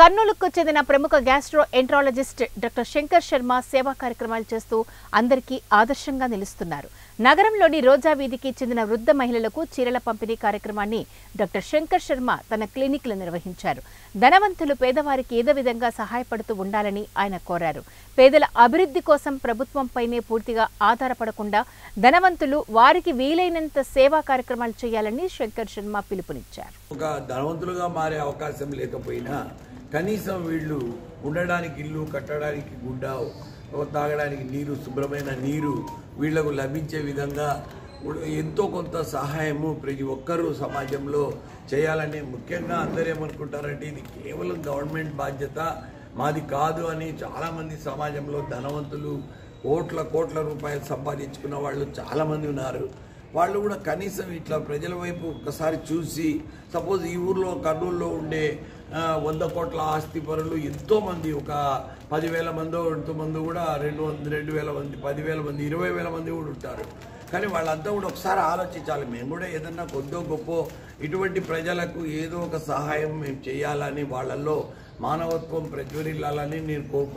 కర్నూలుకు చెందిన ప్రముఖ gastro enterologist doctor Shankar Sharma సేవా కార్యక్రమాలు చేస్తూ అందరికీ ఆదర్శంగా నిలుస్తున్నారు. నగరంలోని రోజా వీధికి చెందిన వృద్ధ మహిళలకు చీరల పంపిణీ కార్యక్రమాన్ని డాక్టర్ శంకర్ శర్మ తన క్లినిక్లో నిర్వహించారు. ధనవంతులు పేదవారికి ఏదో విధంగా సహాయపడుతూ ఉండాలని ఆయన కోరారు. పేదల అభివృద్ధి కోసం ప్రభుత్వంపైనే పూర్తిగా ఆధారపడకుండా ధనవంతులు వారికి వీలైనంత సేవా కార్యక్రమాలు చేయాలని శంకర్ శర్మ పిలుపునిచ్చారు. ఒక ధనవంతులుగా మారే అవకాశం లేకపోయినా కనీసం వీళ్ళు ఉండడానికి ఇల్లు, కట్టడానికి గుడ్డ, తాగడానికి నీరు, శుభ్రమైన నీరు వీళ్లకు లభించే విధంగా ఎంతో కొంత సహాయము ప్రతి ఒక్కరూ సమాజంలో చేయాలని. ముఖ్యంగా అందరూ ఏమనుకుంటారంటే ఇది కేవలం గవర్నమెంట్ బాధ్యత, మాది కాదు అని చాలామంది సమాజంలో ధనవంతులు కోట్ల రూపాయలు సంపాదించుకున్న వాళ్ళు చాలామంది ఉన్నారు. వాళ్ళు కూడా కనీసం ఇట్లా ప్రజల వైపు ఒకసారి చూసి, సపోజ్ ఈ ఊర్లో కర్నూలులో ఉండే 100 కోట్ల ఆస్తి పరులు ఎంతోమంది, ఒక 10,000 మందో ఎంతోమంది కూడా 2,000 మంది, 10,000 మంది, 20,000 మంది కూడా ఉంటారు. కానీ వాళ్ళంతా కూడా ఒకసారి ఆలోచించాలి. మేము కూడా ఏదన్నా కొద్దో గొప్ప ఇటువంటి ప్రజలకు ఏదో ఒక సహాయం మేము చేయాలని, వాళ్ళల్లో మానవత్వం ప్రజ్వరిల్లాలని నేను కోరుకుంటున్నాను.